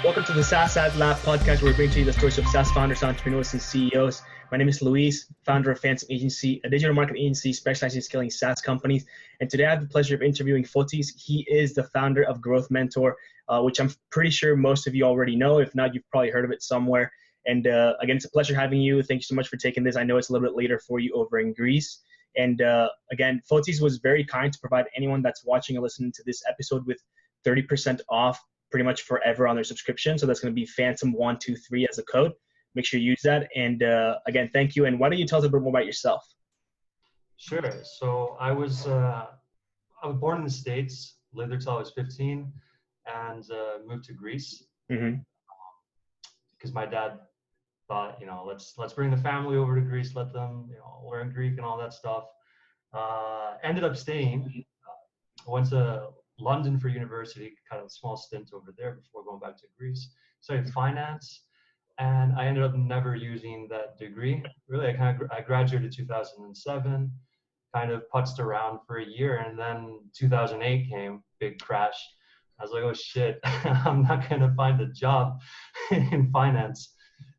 Welcome to the SaaS AdLab podcast, where we bring to you the stories of SaaS founders, entrepreneurs, and CEOs. My name is Luis, founder of Fantom Agency, a digital marketing agency specializing in scaling SaaS companies. And today I have the pleasure of interviewing Foti. He is the founder of Growth Mentor, which I'm pretty sure most of you already know. If not, you've probably heard of it somewhere. And again, it's a pleasure having you. Thank you so much for taking this. I know it's a little bit later for you over in Greece. And again, Fotis was very kind to provide anyone that's watching or listening to this episode with 30% off pretty much forever on their subscription. So that's going to be Fantom123 as a code. Make sure you use that. And again, thank you. And why don't you tell us a bit more about yourself? Sure. So I was born in the States, lived there till I was 15, and moved to Greece because my dad thought, let's bring the family over to Greece, let them, learn Greek and all that stuff. Ended up staying. Went to London for university, kind of a small stint over there before going back to Greece. Studied finance, and I ended up never using that degree. Really, I graduated in 2007, kind of putzed around for a year, and then 2008 came, big crash. I was like, oh shit, I'm not gonna find a job in finance.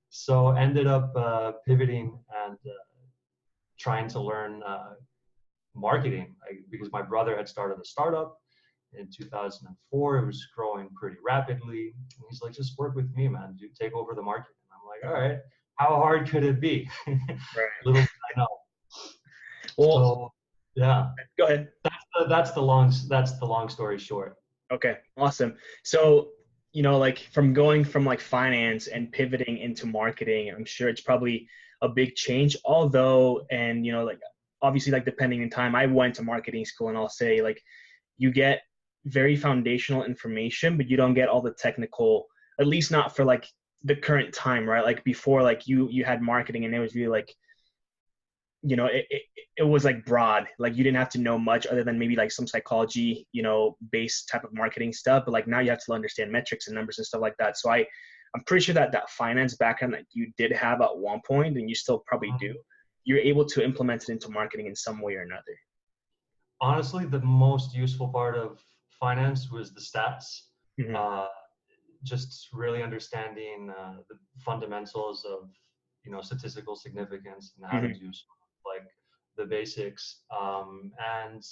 So ended up pivoting and trying to learn marketing, because my brother had started a startup in 2004. It was growing pretty rapidly. And he's like, just work with me, man. Take over the market. And I'm like, all right, how hard could it be? Right. Little did I know. Well, so, yeah. Go ahead. That's the long story short. Okay, awesome. So, like from going from like finance and pivoting into marketing, I'm sure it's probably a big change. Although, and like obviously, like depending in time, I went to marketing school, and I'll say like you get very foundational information, but you don't get all the technical, at least not for like the current time, right? Like before, like you had marketing, and it was really like, it was like broad, like you didn't have to know much other than maybe like some psychology, based type of marketing stuff. But like now you have to understand metrics and numbers and stuff like that. So I'm pretty sure that finance background that you did have at one point, and you still probably do, you're able to implement it into marketing in some way or another. Honestly, the most useful part of finance was the stats. Just really understanding the fundamentals of statistical significance and how to do like the basics. And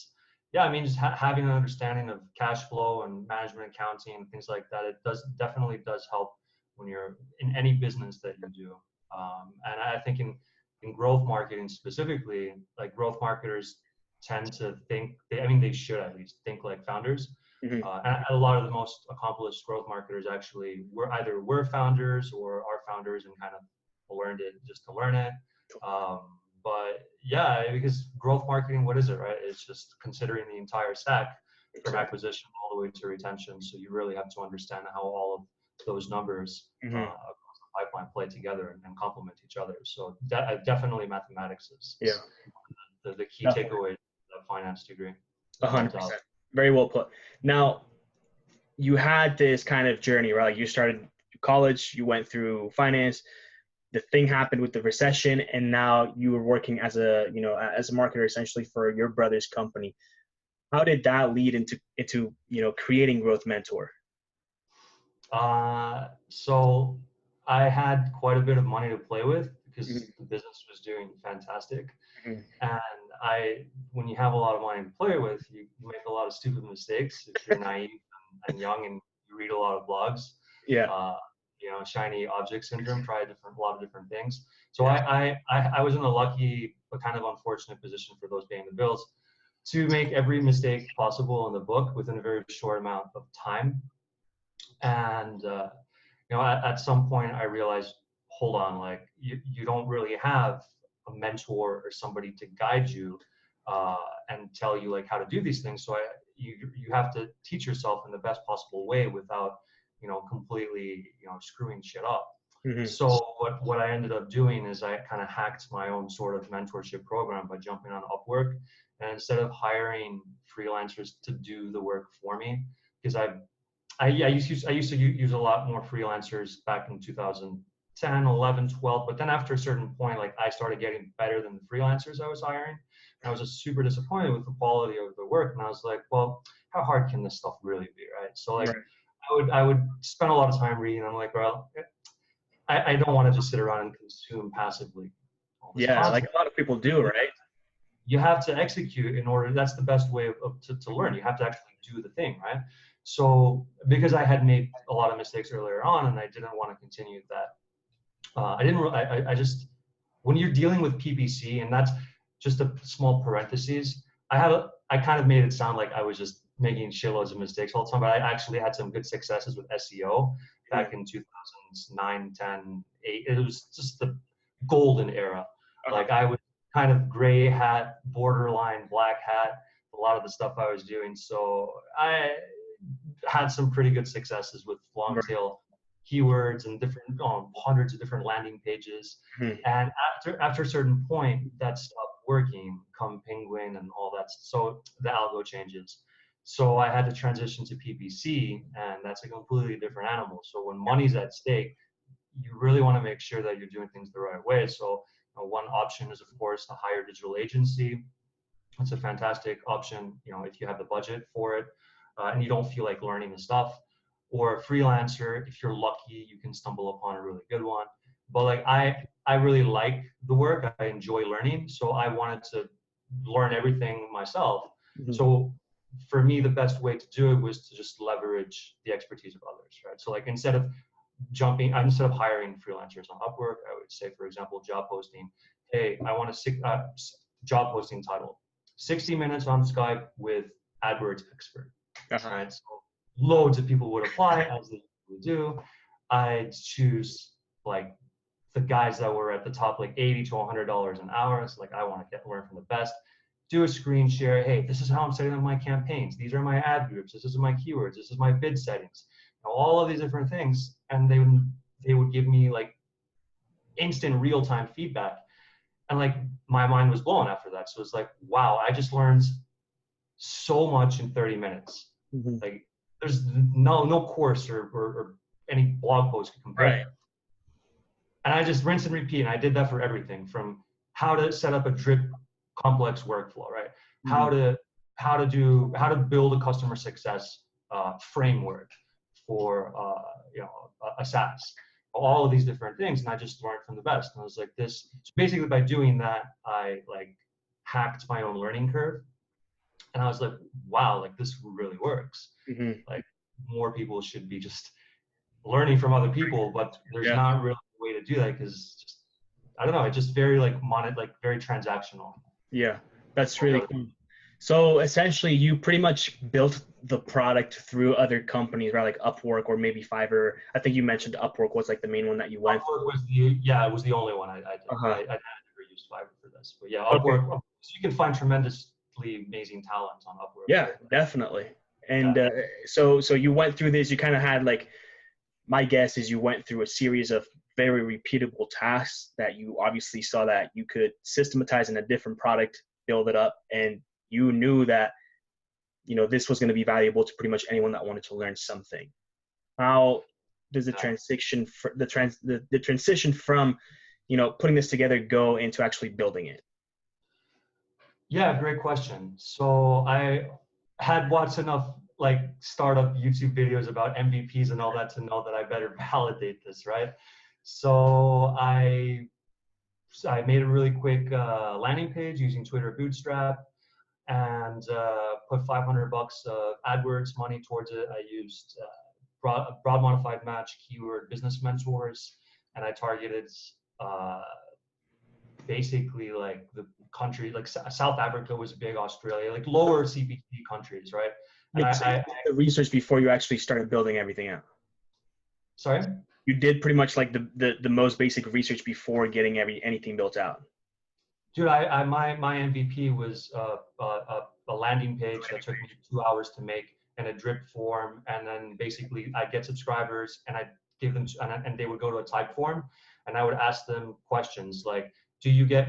yeah, I mean, just having an understanding of cash flow and management accounting and things like that, it definitely does help when you're in any business that you do. And I think in growth marketing specifically, like growth marketers tend to think, they should at least think like founders. And a lot of the most accomplished growth marketers actually were founders or are founders and kind of learned it just to learn it. But yeah, because growth marketing, what is it, right? It's just considering the entire stack from acquisition all the way to retention. So you really have to understand how all of those numbers across the pipeline play together and complement each other. So definitely mathematics is the key takeaway of the finance degree. 100%. Very well put. Now, you had this kind of journey, right? Like you started college, you went through finance, the thing happened with the recession, and now you were working as a marketer essentially for your brother's company. How did that lead into creating Growth Mentor? So I had quite a bit of money to play with because the business was doing fantastic. And when you have a lot of money to play with, you make a lot of stupid mistakes if you're naive and young and you read a lot of blogs. Shiny object syndrome, try a lot of different things. So I was in a lucky but kind of unfortunate position for those paying the bills to make every mistake possible in the book within a very short amount of time. And at some point I realized, hold on, like you don't really have a mentor or somebody to guide you and tell you like how to do these things. So you have to teach yourself in the best possible way without completely screwing shit up. So what I ended up doing is I kind of hacked my own sort of mentorship program by jumping on Upwork, and instead of hiring freelancers to do the work for me, because I used to use a lot more freelancers back in 2010, 11, 12, but then after a certain point, like I started getting better than the freelancers I was hiring. And I was just super disappointed with the quality of the work. And I was like, well, how hard can this stuff really be, right? So like I would spend a lot of time reading. I'm like, well, I don't want to just sit around and consume passively all this Yeah, content. like a lot of people do, right? You have to execute in order. That's the best way to learn. You have to actually do the thing, right? So because I had made a lot of mistakes earlier on, and I didn't want to continue that, I just, when you're dealing with PPC, and that's just a small parentheses, I kind of made it sound like I was just making shitloads of mistakes all the time, but I actually had some good successes with SEO back in 2009, 10, 8. It was just the golden era. Like I was kind of gray hat, borderline black hat, a lot of the stuff I was doing. So I had some pretty good successes with long tail keywords and different hundreds of different landing pages. And after a certain point, that stopped working, come Penguin and all that. So the algo changes. So I had to transition to PPC, and that's a completely different animal. So when money's at stake, you really want to make sure that you're doing things the right way. So one option is, of course, to hire a digital agency. It's a fantastic option, if you have the budget for it, and you don't feel like learning the stuff. Or a freelancer, if you're lucky, you can stumble upon a really good one. But like I really like the work. I enjoy learning, so I wanted to learn everything myself. So for me, the best way to do it was to just leverage the expertise of others, right? So like instead of hiring freelancers on Upwork, I would say, for example, job posting. Hey, I want a job posting title: 60 minutes on Skype with AdWords expert. Right? So loads of people would apply, as they would do. I'd choose like the guys that were at the top, like $80 to $100 an hour. So like I want to learn from the best. Do a screen share. Hey, this is how I'm setting up my campaigns. These are my ad groups. This is my keywords. This is my bid settings. All of these different things, and they would give me like instant real-time feedback, and like my mind was blown after that. So it's like, wow, I just learned so much in 30 minutes. Like there's no course or any blog post can compare. Right. And I just rinse and repeat, and I did that for everything from how to set up a drip complex workflow, right? How to build a customer success framework for a SaaS, all of these different things, and I just learned from the best. And I was like, this. So basically, by doing that, I like hacked my own learning curve, and I was like, wow, like this really works. Like more people should be just learning from other people, but there's not really a way to do that because just I don't know, it's just very like very transactional. Yeah, that's really cool. So essentially, you pretty much built the product through other companies, right? Like Upwork or maybe Fiverr. I think you mentioned Upwork was like the main one that you went. Upwork was it was the only one I did. I never used Fiverr for this, but yeah, Upwork. Okay. You can find tremendously amazing talent on Upwork. Yeah, definitely. And so you went through this. You kind of had like, my guess is you went through a series of very repeatable tasks that you obviously saw that you could systematize in a different product, build it up, and you knew that, this was going to be valuable to pretty much anyone that wanted to learn something. How does the transition from, putting this together go into actually building it? Yeah, great question. So I had watched enough like startup YouTube videos about MVPs and all that to know that I better validate this, right? So I made a really quick landing page using Twitter Bootstrap, and put $500 of AdWords money towards it. I used broad modified match keyword business mentors, and I targeted basically like the country, like South Africa was big, Australia, like lower CPC countries, right? And I did the research before you actually started building everything out. Sorry? You did pretty much like the most basic research before getting anything built out. Dude, my MVP was a landing page that took me 2 hours to make, and a drip form, and then basically I'd get subscribers and I'd give them, and they would go to a type form, and I would ask them questions like,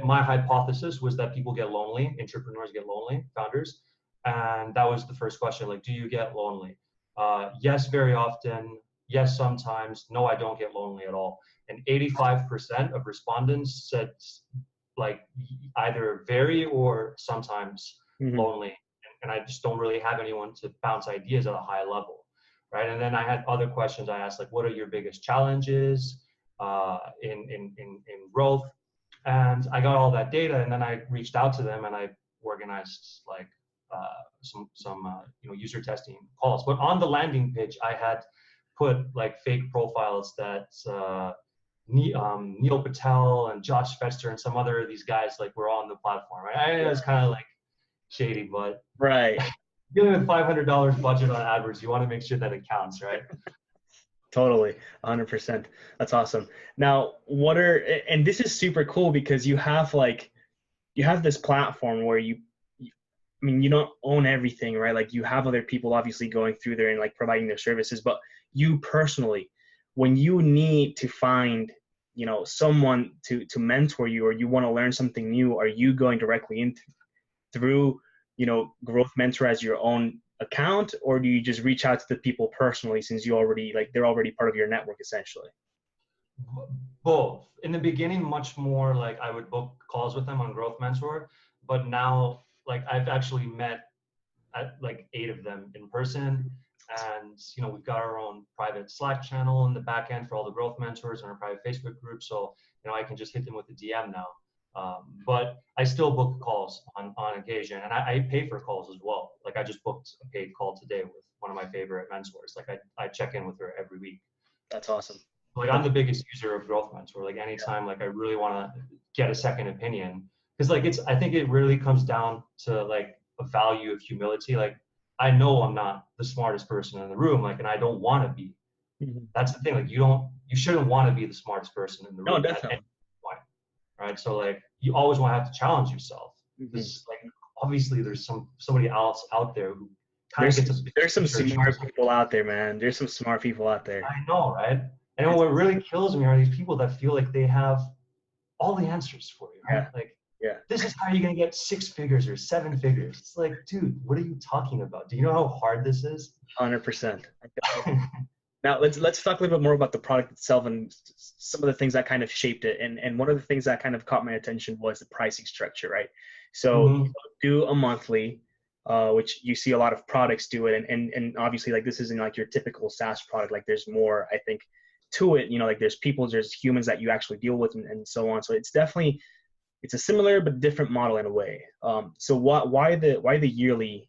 my hypothesis was that people get lonely, entrepreneurs get lonely, founders, and that was the first question, like, do you get lonely? Yes, very often. Yes, sometimes. No, I don't get lonely at all. And 85% of respondents said like either very or sometimes lonely. And I just don't really have anyone to bounce ideas at a high level, right? And then I had other questions. I asked like, what are your biggest challenges in growth? And I got all that data, and then I reached out to them and I organized like some user testing calls. But on the landing page, I had put like fake profiles that Neil Patel and Josh Fetzer and some other of these guys like were on the platform, right? I know it's kind of like shady, but right. dealing with $500 budget on AdWords, you want to make sure that it counts, right? Totally, 100%. That's awesome. Now, and this is super cool because you have this platform where I mean, you don't own everything, right? Like you have other people obviously going through there and like providing their services, but you personally, when you need to find, someone to mentor you, or you want to learn something new, are you going directly through, Growth Mentor as your own account, or do you just reach out to the people personally since they're already part of your network essentially? Both. In the beginning, much more like I would book calls with them on Growth Mentor, but now like I've actually met at like 8 of them in person, and we've got our own private Slack channel in the back end for all the growth mentors and our private Facebook group, so I can just hit them with a DM now. But I still book calls on occasion, and I pay for calls as well. Like I just booked a paid call today with one of my favorite mentors. Like I check in with her every week. That's awesome. Like I'm the biggest user of Growth Mentor. Like anytime like I really want to get a second opinion, because like I think it really comes down to like a value of humility. Like I know I'm not the smartest person in the room, like, and I don't want to be. Mm-hmm. That's the thing. Like you shouldn't want to be the smartest person in the room. No, definitely. Right. So like you always want to have to challenge yourself. Because like obviously there's somebody else out there who kind of gets there's some smart people out there, man. There's some smart people out there. I know, right? And what really kills me are these people that feel like they have all the answers for you, right? Like, this is how you're gonna get 6 figures or 7 figures. It's like, dude, what are you talking about? Do you know how hard this is? 100%. Now let's talk a little bit more about the product itself and some of the things that kind of shaped it. And one of the things that kind of caught my attention was the pricing structure, right? So you do a monthly, which you see a lot of products do it, and obviously like this isn't like your typical SaaS product. Like there's more, I think, to it. Like there's humans that you actually deal with and so on. So it's a similar but different model in a way. So why the yearly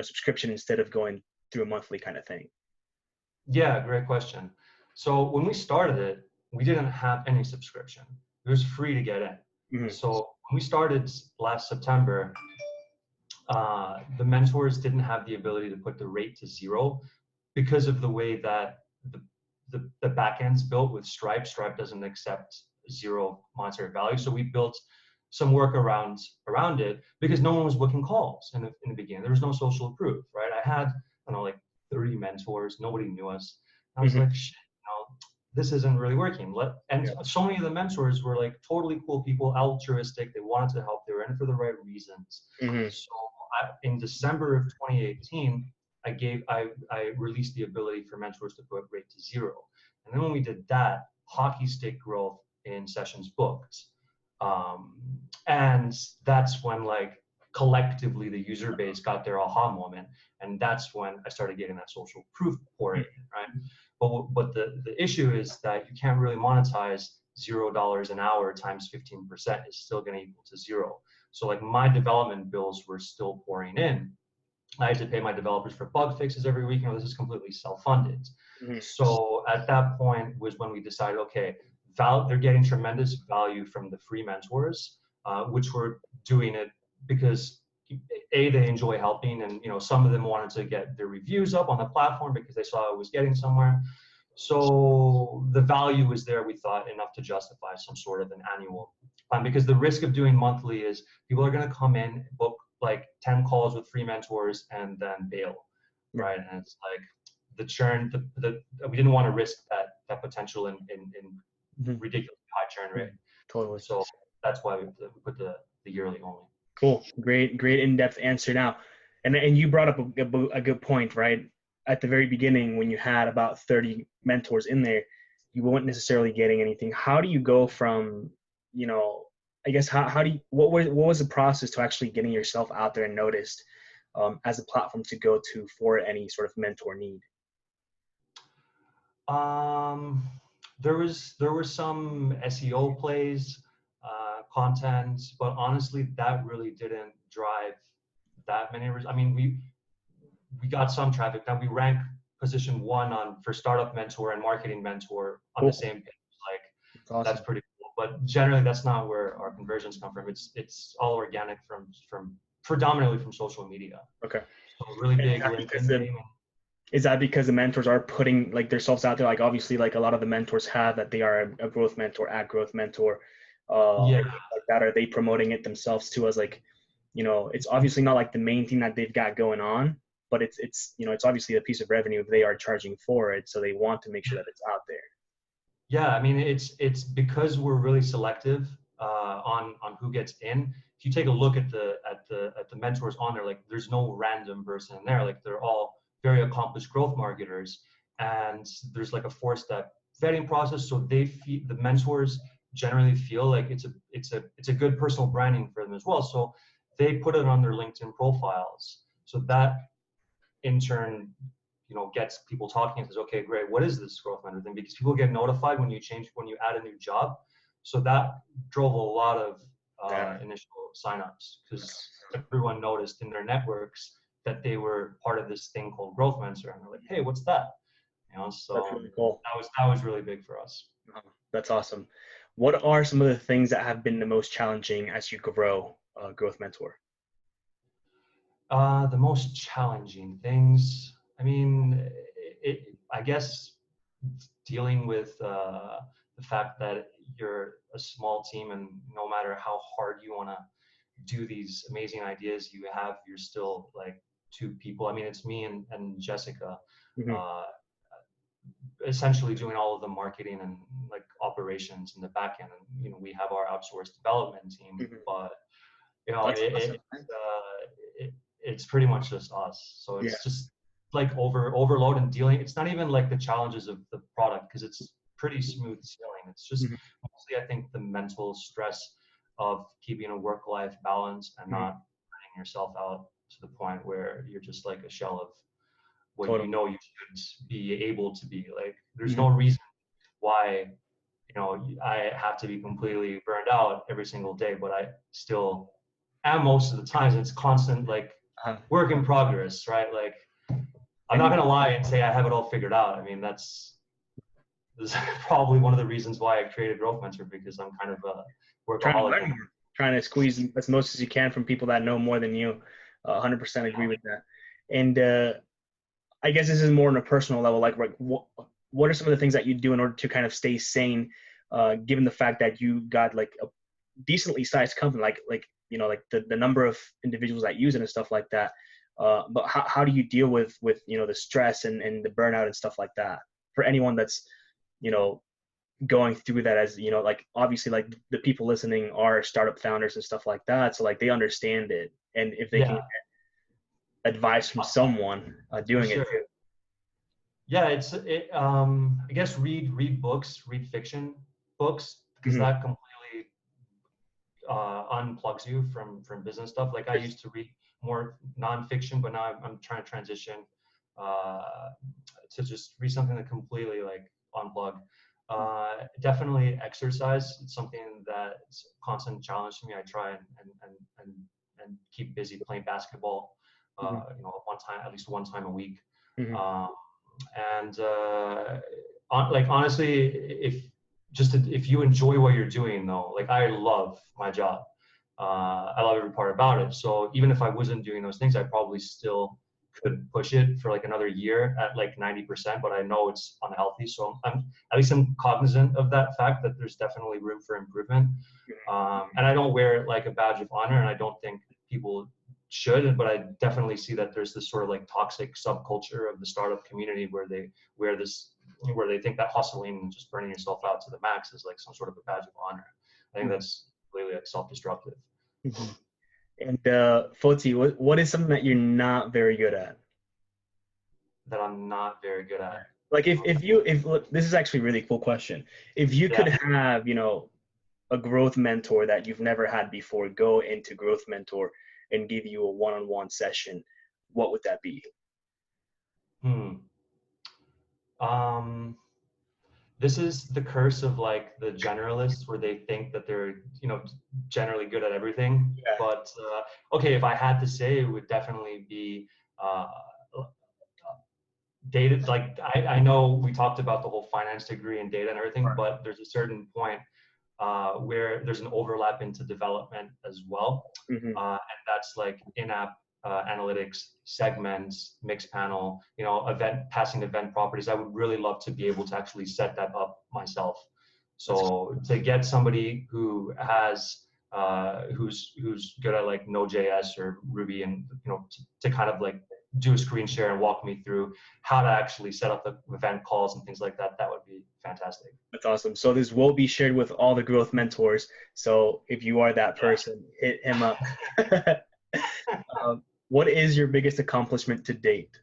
subscription instead of going through a monthly kind of thing? Yeah, great question. So when we started it, we didn't have any subscription. It was free to get in. Mm-hmm. So when we started last September, the mentors didn't have the ability to put the rate to 0 because of the way that the backend's built with Stripe. Stripe doesn't accept 0 monetary value. So we built some workarounds around it because no one was booking calls in the beginning. There was no social proof, right? I had, like 30 mentors. Nobody knew us. I was like, shit, this isn't really working. So many of the mentors were like totally cool people, altruistic. They wanted to help. They were in for the right reasons. So in December of 2018, I released the ability for mentors to put rate to 0. And then when we did that, hockey stick growth in sessions booked. And that's when like collectively the user base got their aha moment. And that's when I started getting that social proof pouring in, right? But the issue is that you can't really monetize $0 an hour times 15% is still going to equal to 0. So like my development bills were still pouring in. I had to pay my developers for bug fixes every week. This is completely self-funded. So at that point was when we decided, okay, they're getting tremendous value from the free mentors, which were doing it because they enjoy helping, and some of them wanted to get their reviews up on the platform because they saw it was getting somewhere. So the value was there, we thought, enough to justify some sort of an annual plan, because the risk of doing monthly is people are going to come in, book like 10 calls with free mentors and then bail, right? And it's like the churn, we didn't want to risk that potential in ridiculously high churn rate. Totally. So that's why we put the yearly only. Cool. Great in-depth answer. Now, and you brought up a good point, right? At the very beginning, when you had about 30 mentors in there, you weren't necessarily getting anything. How do you go from, I guess, what was the process to actually getting yourself out there and noticed as a platform to go to for any sort of mentor need? There were some SEO plays, content, but honestly, that really didn't drive that many. I mean, we got some traffic. Now we rank position 1 for Startup Mentor and Marketing Mentor on the same page. Like, That's awesome. That's pretty cool. But generally, that's not where our conversions come from. It's all organic from predominantly from social media. Okay. So really big LinkedIn game. Is that because the mentors are putting like themselves out there? Like obviously, like a lot of the mentors have that they are a growth mentor, growth mentor, Yeah. like that. Are they promoting it themselves too as like, it's obviously not like the main thing that they've got going on, but it's it's obviously a piece of revenue if they are charging for it, so they want to make sure that it's out there. Yeah, I mean it's because we're really selective on who gets in. If you take a look at the mentors on there, like there's no random person in there. Like they're all very accomplished growth marketers, and there's like a 4-step vetting process. So the mentors generally feel like it's a good personal branding for them as well. So they put it on their LinkedIn profiles. So that in turn, gets people talking and says, okay, great, what is this growth mentor thing? Because people get notified when you add a new job. So that drove a lot of initial signups because everyone noticed in their networks that they were part of this thing called growth mentor, and they're like, hey, what's that? So that's really cool. That was really big for us. That's awesome. What are some of the things that have been the most challenging as you grow Growth Mentor? The most challenging things, I mean, I guess dealing with the fact that you're a small team, and no matter how hard you want to do these amazing ideas you're still like 2 people. I mean, it's me and Jessica, essentially doing all of the marketing and like operations in the back end. And we have our outsourced development team, but it's pretty much just us. So it's just like overload and dealing. It's not even like the challenges of the product, because it's pretty smooth sailing. It's just mostly, I think, the mental stress of keeping a work-life balance and not burning yourself out to the point where you're just like a shell of what you should be able to be. Like there's no reason why I have to be completely burned out every single day, but I still am most of the times. It's constant like work in progress, right? Like I'm not gonna lie and say I have it all figured out. I mean, this is probably one of the reasons why I created Growth Mentor, because I'm kind of a workaholic. Trying to squeeze as much as you can from people that know more than you. 100% agree with that. And I guess this is more on a personal level. Like, what are some of the things that you do in order to kind of stay sane, given the fact that you got like a decently sized company, like the number of individuals that use it and stuff like that. But how do you deal with the stress and the burnout and stuff like that for anyone that's going through that, as like obviously like the people listening are startup founders and stuff like that, so like they understand it, and if they can get advice from someone doing it too. Yeah, I guess read books, read fiction books, because that completely unplugs you from business stuff. Like I used to read more nonfiction, but now I'm trying to transition to just read something that completely like unplug. Definitely exercise. It's something that's a constant challenge to me. I try and keep busy playing basketball, at least one time a week. Like honestly, if you enjoy what you're doing though, like I love my job. I love every part about it. So even if I wasn't doing those things, I probably still could push it for like another year at like 90%, but I know it's unhealthy. So I'm cognizant of that fact, that there's definitely room for improvement. And I don't wear it like a badge of honor, and I don't think people should, but I definitely see that there's this sort of like toxic subculture of the startup community where they think that hustling and just burning yourself out to the max is like some sort of a badge of honor. I think that's completely like self-destructive. And Foti, what is something that you're not very good at? That I'm not very good at. Like if this is actually a really cool question. If you could have, a growth mentor that you've never had before go into Growth Mentor and give you a one-on-one session, what would that be? this is the curse of like the generalists where they think that they're, generally good at everything. Yeah. But okay, if I had to say, it would definitely be uh, data. Like I know we talked about the whole finance degree and data and everything, but there's a certain point where there's an overlap into development as well. Mm-hmm. And that's like in-app analytics, segments, mixed panel, passing event properties. I would really love to be able to actually set that up myself. So to get somebody who has who's good at like Node.js or Ruby, and to kind of like do a screen share and walk me through how to actually set up the event calls and things like that, that would be fantastic. That's awesome. So this will be shared with all the growth mentors. So if you are that person, hit him up. What is your biggest accomplishment to date?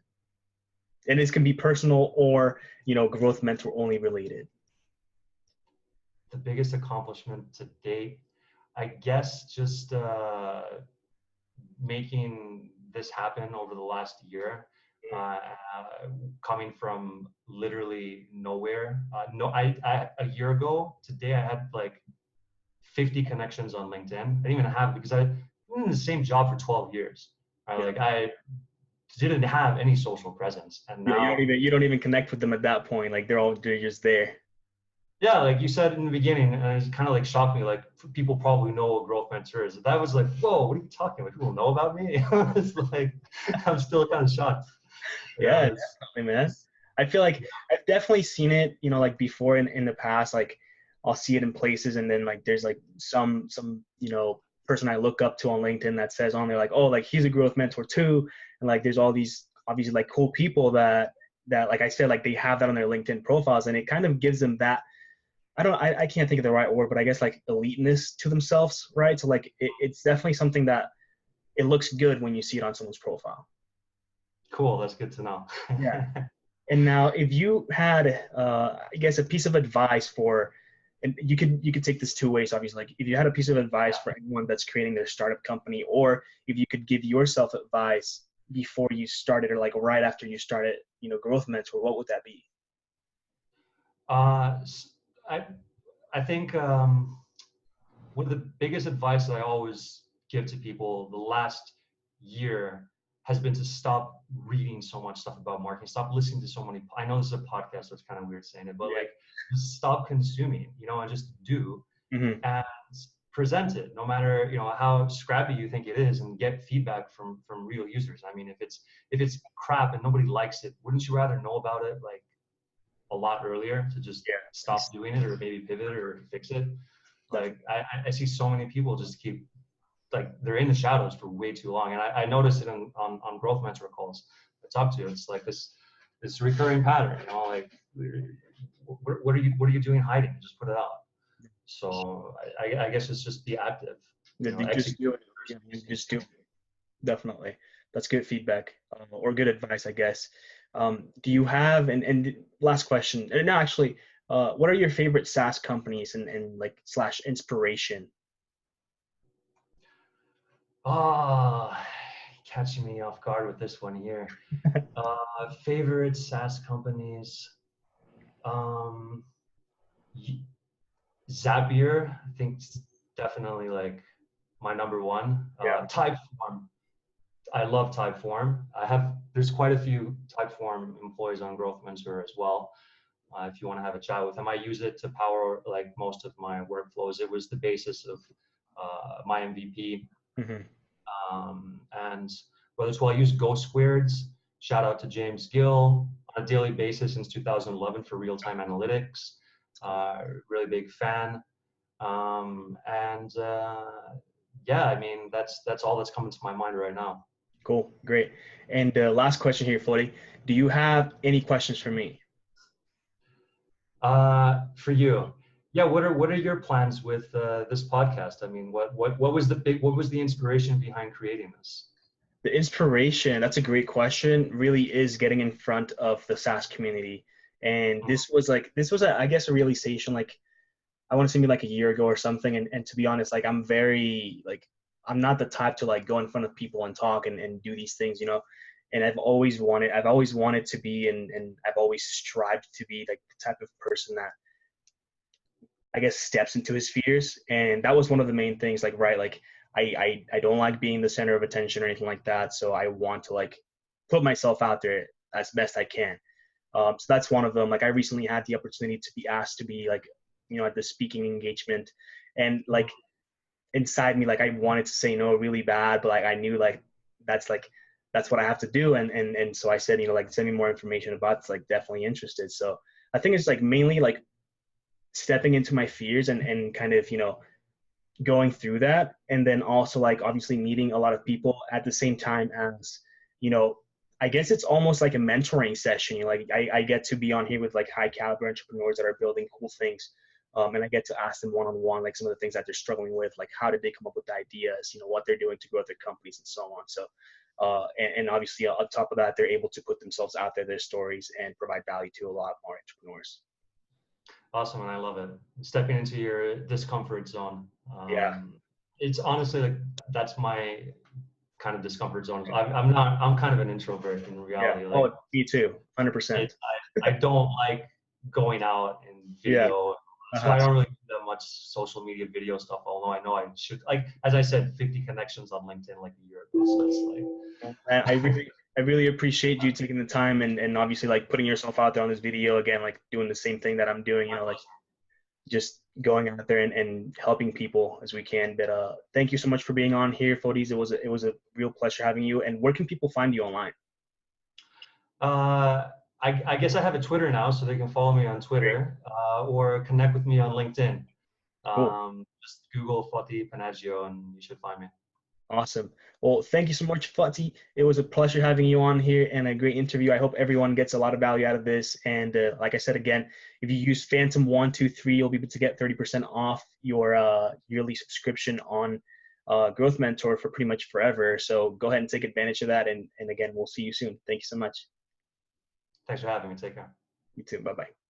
And this can be personal or, growth mentor only related. The biggest accomplishment to date, I guess, just making this happen over the last year, coming from literally nowhere. A year ago today, I had like 50 connections on LinkedIn. I didn't even have, because I've been in the same job for 12 years. Right? Like I didn't have any social presence, and now you don't even connect with them at that point. Like they're just there. Yeah, like you said in the beginning, and it kind of like shocked me. Like people probably know what growth mentor is. That was like, whoa, what are you talking about? People know about me? It's like I'm still kind of shocked. Yeah, definitely, man. I feel like I've definitely seen it, like before in the past. Like I'll see it in places, and then like there's like some person I look up to on LinkedIn that says on there like, oh, like he's a growth mentor too, and like there's all these obviously like cool people that like I said, like they have that on their LinkedIn profiles, and it kind of gives them that. I can't think of the right word, but I guess like eliteness to themselves, right? So like it's definitely something that it looks good when you see it on someone's profile. Cool, that's good to know. Yeah. And now if you had, I guess, a piece of advice for, and you could take this two ways, obviously, like if you had a piece of advice for anyone that's creating their startup company, or if you could give yourself advice before you started or like right after you started, Growth Mentor, what would that be? I think one of the biggest advice that I always give to people the last year has been to stop reading so much stuff about marketing, stop listening to so many. I know this is a podcast, so it's kind of weird saying it, but like just stop consuming, and just do and present it, no matter how scrappy you think it is, and get feedback from real users. I mean, if it's crap and nobody likes it, wouldn't you rather know about it like a lot earlier to just stop doing it, or maybe pivot or fix it? Like I see so many people just keep like they're in the shadows for way too long, and I noticed it on growth mentor calls I talk to. It's like this recurring pattern, like what are you doing hiding? Just put it out. So I guess it's just be active. Just do it. Just do it. Definitely. That's good feedback, or good advice, I guess. Do you have, and last question, no, actually, what are your favorite SaaS companies and like / inspiration? Catching me off guard with this one here. Favorite SaaS companies. Zapier, I think, definitely like my number one. Typeform. I love Typeform. There's quite a few Typeform employees on Growth Mentor as well. If you want to have a chat with them, I use it to power like most of my workflows. It was the basis of my MVP. And whether it's, I use Ghost Squareds. Shout out to James Gill on a daily basis since 2011 for real-time analytics. Really big fan. I mean, that's all that's coming to my mind right now. Cool, great. And last question here, Foti. Do you have any questions for me? For you, what are your plans with this podcast? I mean, what was the inspiration behind creating this? The inspiration, that's a great question, really is getting in front of the SaaS community. And this was I guess a realization, like I want to say maybe like a year ago or something. And to be honest, like I'm not the type to like go in front of people and talk and do these things, and I've always wanted to be, and I've always strived to be like the type of person that I guess, steps into his fears. And that was one of the main things, like, right, like I don't like being the center of attention or anything like that. So I want to like put myself out there as best I can. So that's one of them. Like I recently had the opportunity to be asked to be like, at the speaking engagement, and like inside me, like I wanted to say no really bad, but like I knew that's like that's what I have to do. And so I said, like send me more information about it's like definitely interested. So I think it's like mainly like stepping into my fears and kind of, going through that. And then also like obviously meeting a lot of people at the same time as, you know, I guess it's almost like a mentoring session. Like I get to be on here with like high caliber entrepreneurs that are building cool things. And I get to ask them one-on-one, like some of the things that they're struggling with, like how did they come up with the ideas, what they're doing to grow their companies and so on. So, and obviously on top of that, they're able to put themselves out there, their stories, and provide value to a lot more entrepreneurs. Awesome, and I love it. Stepping into your discomfort zone. Yeah. It's honestly like that's my kind of discomfort zone. I'm kind of an introvert in reality. Yeah. Like, Oh, me too. 100%. I don't like going out and Yeah. video. So Uh-huh. I don't really do that much social media video stuff, although I know I should. Like, as I said, 50 connections on LinkedIn like a year ago. So it's like, And I really appreciate you taking the time and obviously like putting yourself out there on this video again, like doing the same thing that I'm doing, like just going out there and helping people as we can. But thank you so much for being on here, Fotis. It was a real pleasure having you. And where can people find you online? I guess I have a Twitter now, so they can follow me on Twitter or connect with me on LinkedIn. Cool. Just Google Foti Panagio and you should find me. Awesome. Well, thank you so much, Foti. It was a pleasure having you on here and a great interview. I hope everyone gets a lot of value out of this. And like I said, again, if you use Fantom 123, you'll be able to get 30% off your yearly subscription on Growth Mentor for pretty much forever. So go ahead and take advantage of that. And again, we'll see you soon. Thank you so much. Thanks for having me. Take care. You too. Bye-bye.